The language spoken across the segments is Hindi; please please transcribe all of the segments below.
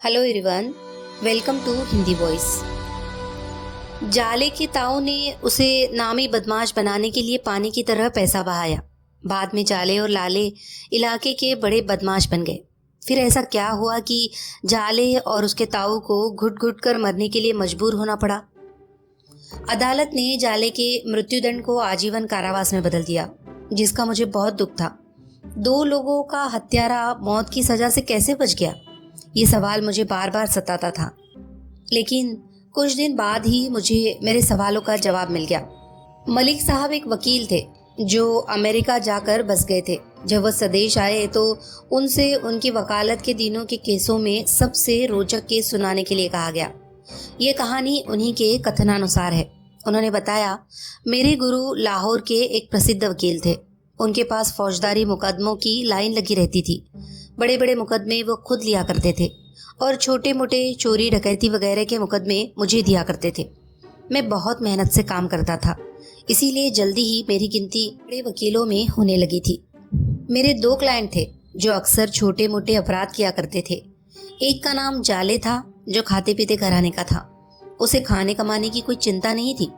Hello everyone, welcome to Hindi voice. जाले के ताऊ ने उसे नामी बदमाश बनाने के लिए पानी की तरह पैसा बहाया। बाद में जाले और लाले इलाके के बड़े बदमाश बन गए। फिर ऐसा क्या हुआ कि जाले और उसके ताऊ को घुट घुट कर मरने के लिए मजबूर होना पड़ा। अदालत ने जाले के मृत्युदंड को आजीवन कारावास में बदल दिया, जिसका मुझे बहुत दुख था। 2 लोगों का हत्यारा मौत की सजा से कैसे बच गया, ये सवाल मुझे बार बार सताता था। लेकिन कुछ दिन बाद ही मुझे मेरे सवालों का जवाब मिल गया। मलिक साहब एक वकील थे जो अमेरिका जाकर बस गए थे। जब वह स्वदेश आए तो उनसे उनकी वकालत के दिनों के केसों में सबसे रोचक केस सुनाने के लिए कहा गया। ये कहानी उन्हीं के कथनानुसार है। उन्होंने बताया, मेरे गुरु लाहौर के एक प्रसिद्ध वकील थे। उनके पास फौजदारी मुकदमों की लाइन लगी रहती थी। बड़े बड़े मुकदमे वो खुद लिया करते थे और छोटे मोटे चोरी डकैती वगैरह के मुकदमे मुझे दिया करते थे। मैं बहुत मेहनत से काम करता था, इसीलिए जल्दी ही मेरी गिनती बड़े वकीलों में होने लगी थी। मेरे 2 क्लाइंट थे जो अक्सर छोटे मोटे अपराध किया करते थे। एक का नाम जाले था जो खाते पीते घराने का था। उसे खाने कमाने की कोई चिंता नहीं थी।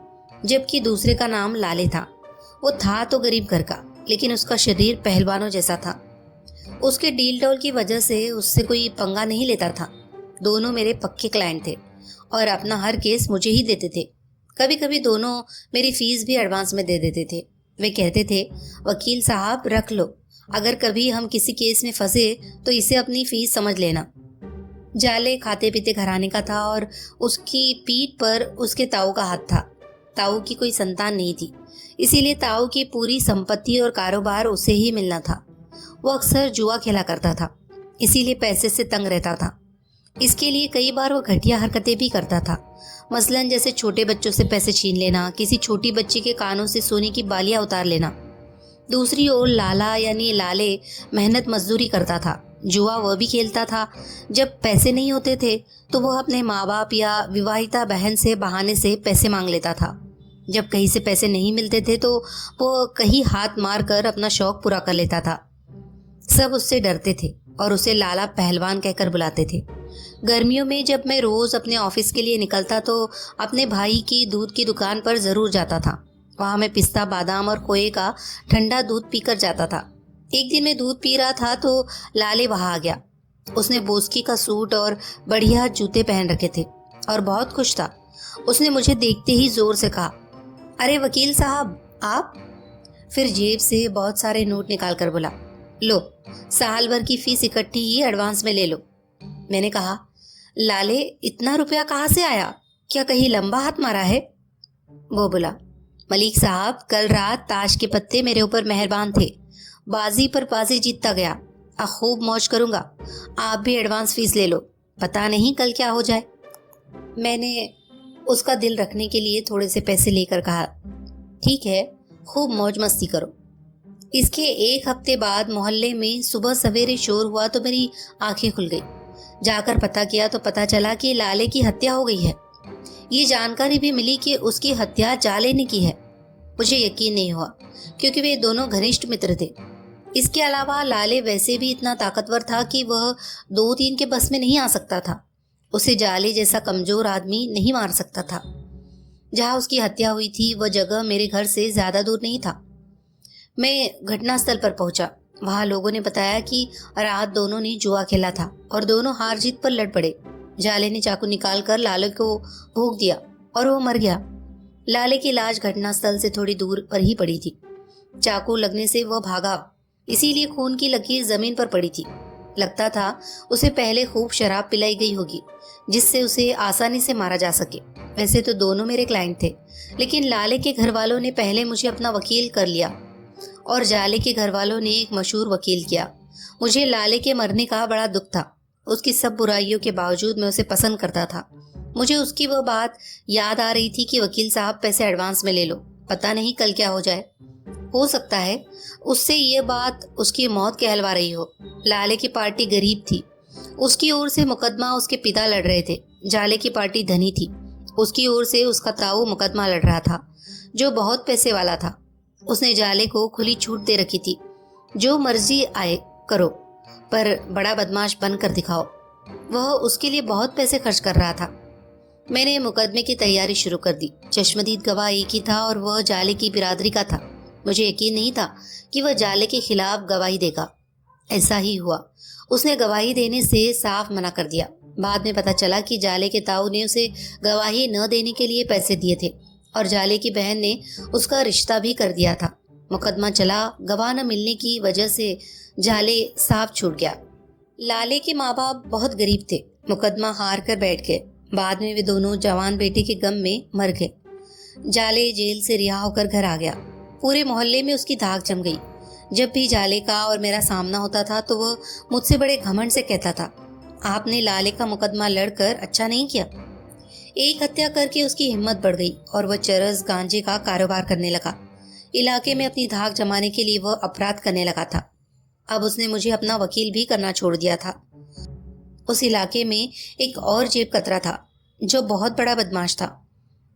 जबकि दूसरे का नाम लाले था। वो था तो गरीब घर का, लेकिन उसका शरीर पहलवानों जैसा था। उसके डील डॉल की वजह से उससे कोई पंगा नहीं लेता था। दोनों मेरे पक्के क्लाइंट थे और अपना हर केस मुझे ही देते थे। कभी कभी दोनों मेरी फीस भी एडवांस में दे देते थे। वे कहते थे, वकील साहब रख लो, अगर कभी हम किसी केस में फंसे तो इसे अपनी फीस समझ लेना। जाले खाते पीते घराने का था और उसकी पीठ पर उसके ताऊ का हाथ था। ताऊ की कोई संतान नहीं थी, इसीलिए ताऊ की पूरी संपत्ति और कारोबार उसे ही मिलना था। वो अक्सर जुआ खेला करता था, इसीलिए पैसे से तंग रहता था। इसके लिए कई बार वो घटिया हरकतें भी करता था। मसलन जैसे छोटे बच्चों से पैसे छीन लेना, किसी छोटी बच्ची के कानों से सोने की बालियां उतार लेना। दूसरी ओर लाला यानी लाले मेहनत मजदूरी करता था। जुआ वह भी खेलता था। जब पैसे नहीं होते थे तो वह अपने माँ बाप या विवाहिता बहन से बहाने से पैसे मांग लेता था। जब कहीं से पैसे नहीं मिलते थे तो वो कहीं हाथ मार कर अपना शौक पूरा कर लेता था। सब उससे डरते थे और उसे लाला पहलवान कहकर बुलाते थे। गर्मियों में जब मैं रोज अपने ऑफिस के लिए निकलता तो अपने भाई की दूध की दुकान पर जरूर जाता था। वहां मैं पिस्ता बादाम और खोए का ठंडा दूध पीकर जाता था। एक दिन मैं दूध पी रहा था तो लाले वहां आ गया। उसने बोस्की का सूट और बढ़िया जूते पहन रखे थे और बहुत खुश था। उसने मुझे देखते ही जोर से कहा, अरे वकील साहब आप। फिर जेब से बहुत सारे नोट निकाल कर बोला, लो, साल भर की फीस इकट्ठी ही एडवांस में ले लो। मैंने कहा, लाले इतना रुपया कहाँ से आया, क्या कहीं लंबा हाथ मारा है? वो बोला, मलिक साहब कल रात ताश के पत्ते मेरे ऊपर मेहरबान थे। बाजी पर बाजी जीतता गया। अब खूब मौज करूंगा। आप भी एडवांस फीस ले लो, पता नहीं कल क्या हो जाए। मैंने उसका दिल रखने के लिए थोड़े से पैसे लेकर कहा, ठीक है, खूब मौज मस्ती करो। इसके 1 हफ्ते बाद मोहल्ले में सुबह सवेरे शोर हुआ तो मेरी आंखें खुल गई। जाकर पता किया तो पता चला कि लाले की हत्या हो गई है। ये जानकारी भी मिली कि उसकी हत्या जाले ने की है। मुझे यकीन नहीं हुआ क्योंकि वे दोनों घनिष्ठ मित्र थे। इसके अलावा लाले वैसे भी इतना ताकतवर था कि वह 2-3 के बस में नहीं आ सकता था। उसे जाले जैसा कमजोर आदमी नहीं मार सकता था। जहाँ उसकी हत्या हुई थी वह जगह मेरे घर से ज्यादा दूर नहीं था। मैं घटनास्थल पर पहुंचा। वहां लोगों ने बताया कि रात दोनों ने जुआ खेला था और दोनों हार जीत पर लड़ पड़े। जाले ने चाकू निकालकर लाले को भोंक दिया और वो मर गया। लाले की लाश घटनास्थल से थोड़ी दूर पर ही पड़ी थी। चाकू लगने से वह भागा, इसीलिए खून की लकीर जमीन पर पड़ी थी। लगता था उसे पहले खूब शराब पिलाई गई होगी जिससे उसे आसानी से मारा जा सके। वैसे तो दोनों मेरे क्लाइंट थे, लेकिन लाले के घर वालों ने पहले मुझे अपना वकील कर लिया और जाले के घर वालों ने एक मशहूर वकील किया। मुझे लाले के मरने का बड़ा दुख था। उसकी सब बुराइयों के बावजूद मैं उसे पसंद करता था। मुझे उसकी वह बात याद आ रही थी कि वकील साहब पैसे एडवांस में ले लो, पता नहीं कल क्या हो जाए। हो सकता है उससे ये बात उसकी मौत कहलवा रही हो। लाले की पार्टी गरीब थी। उसकी ओर से मुकदमा उसके पिता लड़ रहे थे। जाले की पार्टी धनी थी। उसकी ओर से उसका ताऊ मुकदमा लड़ रहा था जो बहुत पैसे वाला था। उसने जाले को खुली छूट दे रखी थी, जो मर्जी आए करो, पर बड़ा बदमाश बनकर दिखाओ। वह उसके लिए बहुत पैसे खर्च कर रहा था। मैंने मुकदमे की तैयारी शुरू कर दी। चश्मदीद गवाह एक ही था और वह जाले की बिरादरी का था। मुझे यकीन नहीं था कि वह जाले के खिलाफ गवाही देगा। ऐसा ही हुआ। उसने गवाही देने से साफ मना कर दिया। बाद में पता चला कि जाले के ताऊ ने उसे गवाही न देने के लिए पैसे दिए थे और जाले की बहन ने उसका रिश्ता भी कर दिया था। मुकदमा चला। गवाह न मिलने की वजह से जाले साफ छूट गया। लाले के माँ बाप बहुत गरीब थे। मुकदमा हार कर बैठ गए। बाद में वे दोनों जवान बेटे के गम में मर गए। जाले जेल से रिहा होकर घर आ गया। पूरे मोहल्ले में उसकी धाक जम गई। जब भी जाले का और मेरा सामना होता था तो वह मुझसे बड़े घमंड से कहता था, आपने लाले का मुकदमा लड़कर अच्छा नहीं किया। एक हत्या करके उसकी हिम्मत बढ़ गई और वह चरस गांजे का कारोबार करने लगा। इलाके में अपनी धाक जमाने के लिए वह अपराध करने लगा था। अब उसने मुझे अपना वकील भी करना छोड़ दिया था। उस इलाके में एक और जेब कतरा था जो बहुत बड़ा बदमाश था।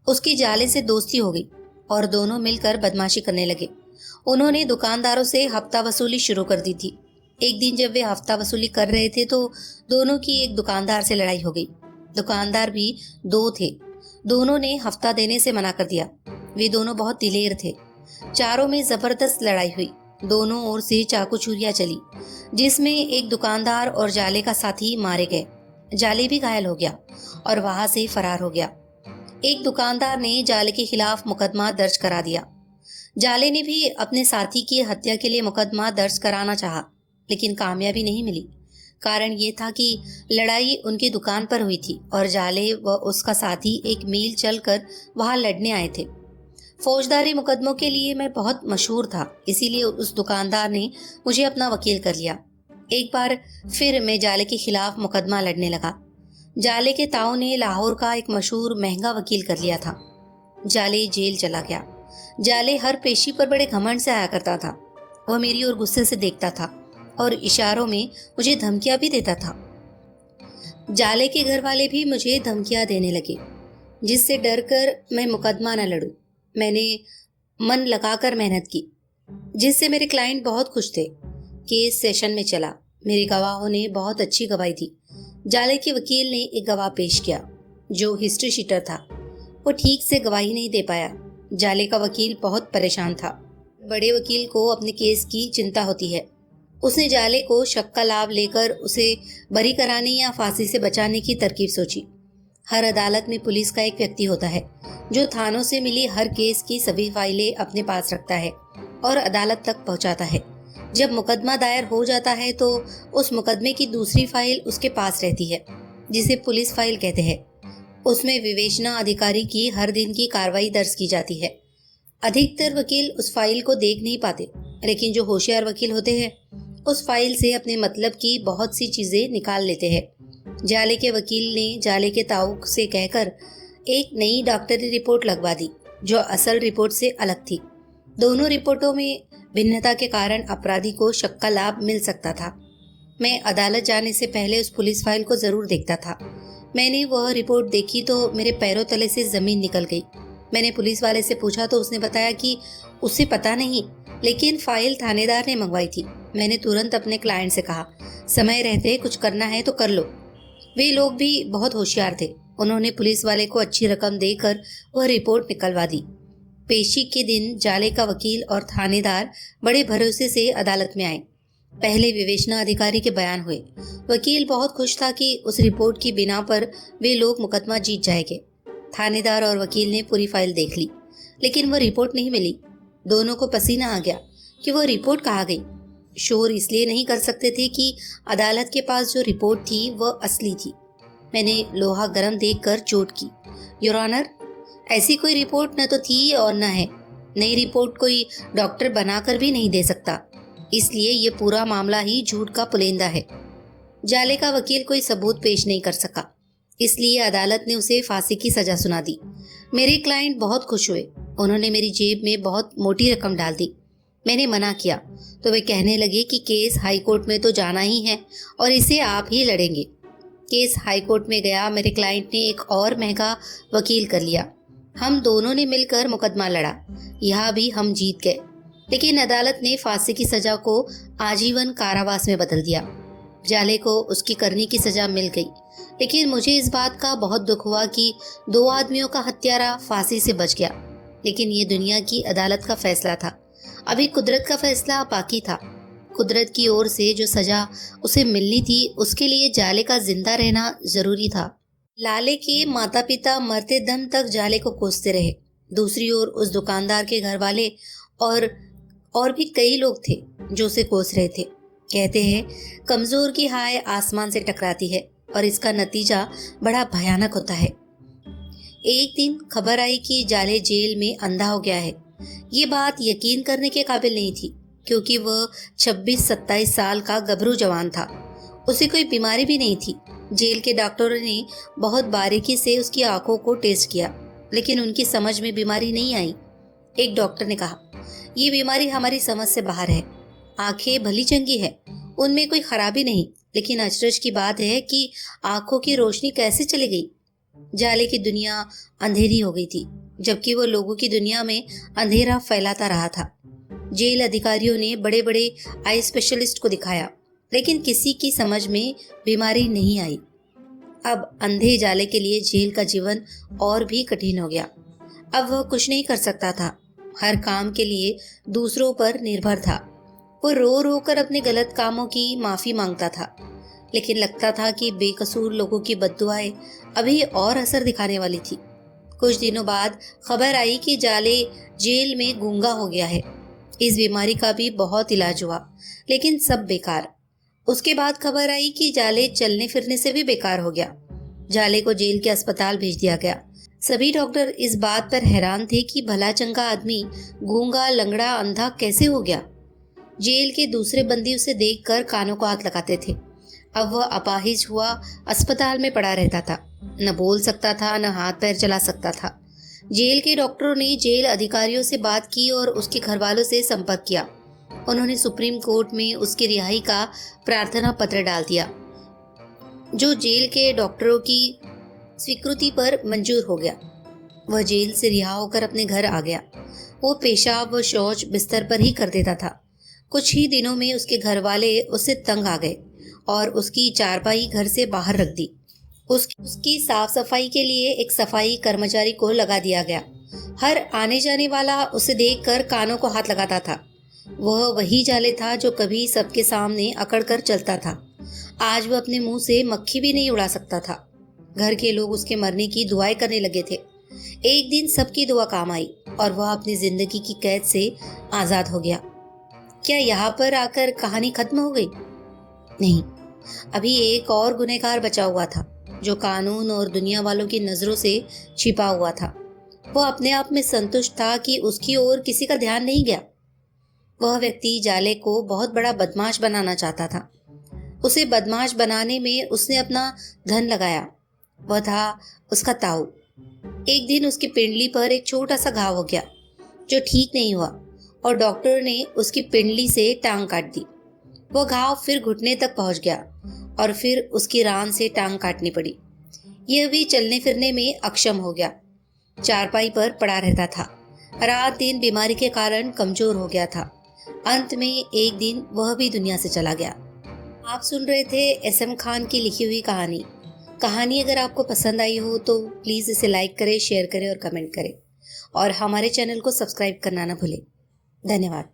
उसकी जाले से दोस्ती हो गई और दोनों मिलकर बदमाशी करने लगे। उन्होंने दुकानदारों से हफ्ता वसूली शुरू कर दी थी। एक दिन जब वे हफ्ता वसूली कर रहे थे तो दोनों की एक दुकानदार से लड़ाई हो गई। दुकानदार भी दो थे। दोनों ने हफ्ता देने से मना कर दिया। वे दोनों बहुत दिलेर थे। चारों में जबरदस्त लड़ाई हुई। दोनों ओर से चाकू छुरियां चली, जिसमें एक दुकानदार और जाले का साथी मारे गए। जाले भी घायल हो गया और वहां से फरार हो गया। एक दुकानदार ने जाले के खिलाफ मुकदमा दर्ज करा दिया। जाले ने भी अपने साथी की हत्या के लिए मुकदमा दर्ज कराना चाहा, लेकिन कामयाबी नहीं मिली। कारण ये था कि लड़ाई उनकी दुकान पर हुई थी और जाले व उसका साथी एक मील चलकर वहां लड़ने आए थे। फौजदारी मुकदमों के लिए मैं बहुत मशहूर था, इसीलिए उस दुकानदार ने मुझे अपना वकील कर लिया। एक बार फिर मैं जाले के खिलाफ मुकदमा लड़ने लगा। जाले के ताऊ ने लाहौर का एक मशहूर महंगा वकील कर लिया था। जाले जेल चला गया। जाले हर पेशी पर बड़े घमंड से आया करता था। वह मेरी ओर गुस्से से देखता था और इशारों में मुझे धमकियां भी देता था। जाले के घर वाले भी मुझे धमकियां देने लगे, जिससे डरकर मैं मुकदमा न लड़ूं। मैंने मन लगाकर मेहनत की, जिससे मेरे क्लाइंट बहुत खुश थे। केस सेशन में चला। मेरे गवाहों ने बहुत अच्छी गवाही दी। जाले के वकील ने एक गवाह पेश किया जो हिस्ट्री शीटर था। वो ठीक से गवाही नहीं दे पाया। जाले का वकील बहुत परेशान था। बड़े वकील को अपने केस की चिंता होती है। उसने जाले को शक का लाभ लेकर उसे बरी कराने या फांसी से बचाने की तरकीब सोची। हर अदालत में पुलिस का एक व्यक्ति होता है जो थानों से मिली हर केस की सभी फाइलें अपने पास रखता है और अदालत तक पहुंचाता है। जब मुकदमा दायर हो जाता है तो उस मुकदमे की दूसरी फाइल उसके पास रहती है, जिसे पुलिस फाइल कहते हैं। उसमें विवेचना अधिकारी की हर दिन की कार्रवाई दर्ज की जाती है। अधिकतर वकील उस फाइल को देख नहीं पाते, लेकिन जो होशियार वकील होते हैं उस फाइल से अपने मतलब की बहुत सी चीजें निकाल लेते हैं। जाले के वकील ने जाले के ताऊ से कहकर एक नई डॉक्टरी रिपोर्ट लगवा दी जो असल रिपोर्ट से अलग थी। दोनों रिपोर्टों में भिन्नता के कारण अपराधी को शक का लाभ मिल सकता था। मैं अदालत जाने से पहले उस पुलिस फाइल को जरूर देखता था। मैंने वह रिपोर्ट देखी तो मेरे पैरों तले से जमीन निकल गई। मैंने पुलिस वाले से पूछा तो उसने बताया कि उसे पता नहीं, लेकिन फाइल थानेदार ने मंगवाई थी। मैंने तुरंत अपने क्लाइंट से कहा, समय रहते कुछ करना है तो कर लो। वे लोग भी बहुत होशियार थे। उन्होंने पुलिस वाले को अच्छी रकम देकर वह रिपोर्ट निकलवा दी। पेशी के दिन जाले का वकील और थानेदार बड़े भरोसे से अदालत में आए। पहले विवेचना अधिकारी के बयान हुए। वकील बहुत खुश था कि उस रिपोर्ट की बिना पर वे लोग मुकदमा जीत जाएंगे। थानेदार और वकील ने पूरी फाइल देख ली, लेकिन वह रिपोर्ट नहीं मिली। दोनों को पसीना आ गया कि वह रिपोर्ट कहाँ गई। शोर इसलिए नहीं कर सकते थे कि अदालत के पास जो रिपोर्ट थी वह असली थी। मैंने लोहा गर्म देखकर चोट की। योर ऑनर, ऐसी कोई रिपोर्ट न तो थी और न है। नई रिपोर्ट कोई डॉक्टर बनाकर भी नहीं दे सकता, इसलिए ये पूरा मामला ही झूठ का पुलेंदा है। जाले का वकील कोई सबूत पेश नहीं कर सका, इसलिए अदालत ने उसे फांसी की सजा सुना दी। मेरे क्लाइंट बहुत खुश हुए। उन्होंने मेरी जेब में बहुत मोटी रकम डाल दी। मैंने मना किया तो वे कहने लगे कि केस हाई कोर्ट में तो जाना ही है और इसे आप ही लड़ेंगे। केस हाई कोर्ट में गया। मेरे क्लाइंट ने एक और महंगा वकील कर लिया। हम दोनों ने मिलकर मुकदमा लड़ा। यहाँ भी हम जीत गए, लेकिन अदालत ने फांसी की सजा को आजीवन कारावास में बदल दिया। जाले को उसकी करनी की सजा मिल गई, लेकिन मुझे इस बात का बहुत दुख हुआ कि 2 आदमियों का हत्यारा फांसी से बच गया। लेकिन ये दुनिया की अदालत का फैसला था, अभी कुदरत का फैसला बाकी था। कुदरत की ओर से जो सजा उसे मिलनी थी, उसके लिए जाले का जिंदा रहना जरूरी था। लाले के माता पिता मरते दम तक जाले को कोसते रहे। दूसरी ओर उस दुकानदार के घर वाले और भी कई लोग थे जो उसे कोस रहे थे। कहते हैं कमजोर की हाय आसमान से टकराती है और इसका नतीजा बड़ा भयानक होता है। एक दिन खबर आई कि जाले जेल में अंधा हो गया है। ये बात यकीन करने के काबिल नहीं थी, क्योंकि वह 26-27 साल का गभरू जवान था। उसे कोई बीमारी भी नहीं थी। जेल के डॉक्टरों ने बहुत बारीकी से उसकी आंखों को टेस्ट किया, लेकिन उनकी समझ में बीमारी नहीं आई। एक डॉक्टर ने कहा, ये बीमारी हमारी समझ से बाहर है। आंखें भली चंगी है, उनमें कोई खराबी नहीं, लेकिन अचरज की बात है कि आंखों की रोशनी कैसे चली गई। जाले की दुनिया अंधेरी हो गई थी, जबकि वो लोगों की दुनिया में अंधेरा फैलाता रहा था। जेल अधिकारियों ने बड़े बड़े आई स्पेशलिस्ट को दिखाया, लेकिन किसी की समझ में बीमारी नहीं आई। अब अंधे जाले के लिए जेल का जीवन और भी कठिन हो गया। अब वह कुछ नहीं कर सकता था, हर काम के लिए दूसरों पर निर्भर था। वो रो रो कर अपने गलत कामों की माफी मांगता था, लेकिन लगता था कि बेकसूर लोगों की बद्दुआएं अभी और असर दिखाने वाली थी। कुछ दिनों बाद खबर आई कि जाले जेल में गूंगा हो गया है। इस बीमारी का भी बहुत इलाज हुआ, लेकिन सब बेकार। उसके बाद खबर आई कि जाले चलने फिरने से भी बेकार हो गया। जाले को जेल के अस्पताल भेज दिया गया। सभी डॉक्टर इस बात पर हैरान थे कि भला चंगा आदमी गूंगा, लंगड़ा, अंधा कैसे हो गया। जेल के दूसरे बंदी उसे देखकर कानों को हाथ लगाते थे। अब वह अपाहिज हुआ अस्पताल में पड़ा रहता था, न बोल सकता था, न हाथ पैर चला सकता था। जेल के डॉक्टरों ने जेल अधिकारियों से बात की और उसके घर वालों से संपर्क किया। उन्होंने सुप्रीम कोर्ट में उसकी रिहाई का प्रार्थना पत्र डाल दिया, जो जेल के डॉक्टरों की स्वीकृति पर मंजूर हो गया। वह जेल से रिहा होकर अपने घर आ गया। वो पेशाब व शौच बिस्तर पर ही कर देता था। कुछ ही दिनों में उसके घर वाले उससे तंग आ गए और उसकी चारपाई घर से बाहर रख दी। उसकी साफ सफाई के लिए एक सफाई कर्मचारी को लगा दिया गया। हर आने जाने वाला उसे देखकर कानों को हाथ लगाता था। वह वही जाले था जो कभी सबके सामने अकड़ कर चलता था। आज वह अपने मुंह से मक्खी भी नहीं उड़ा सकता था। घर के लोग उसके मरने की दुआएं करने लगे थे। एक दिन सबकी दुआ काम आई और वह अपनी जिंदगी की कैद से आजाद हो गया। क्या यहाँ पर आकर कहानी खत्म हो गई? नहीं, अभी एक और गुनहगार बचा हुआ था, जो कानून और दुनिया वालों की नजरों से छिपा हुआ था। वह अपने आप में संतुष्ट था कि उसकी ओर किसी का ध्यान नहीं गया। वह व्यक्ति जाले को बहुत बड़ा बदमाश बनाना चाहता था। उसे बदमाश बनाने में उसने अपना धन लगाया। वह था उसका ताऊ। एक दिन उसकी पिंडली पर एक छोटा सा घाव हो गया, जो ठीक नहीं हुआ, और डॉक्टर ने उसकी पिंडली से टांग काट दी। वह घाव फिर घुटने तक पहुंच गया और फिर उसकी रान से टांग काटनी पड़ी। यह भी चलने फिरने में अक्षम हो गया। चारपाई पर पड़ा रहता था। रात दिन बीमारी के कारण कमजोर हो गया था। अंत में एक दिन वह भी दुनिया से चला गया। आप सुन रहे थे SM खान की लिखी हुई कहानी। कहानी अगर आपको पसंद आई हो तो प्लीज़ इसे लाइक करें, शेयर करें और कमेंट करें, और हमारे चैनल को सब्सक्राइब करना ना भूलें। धन्यवाद।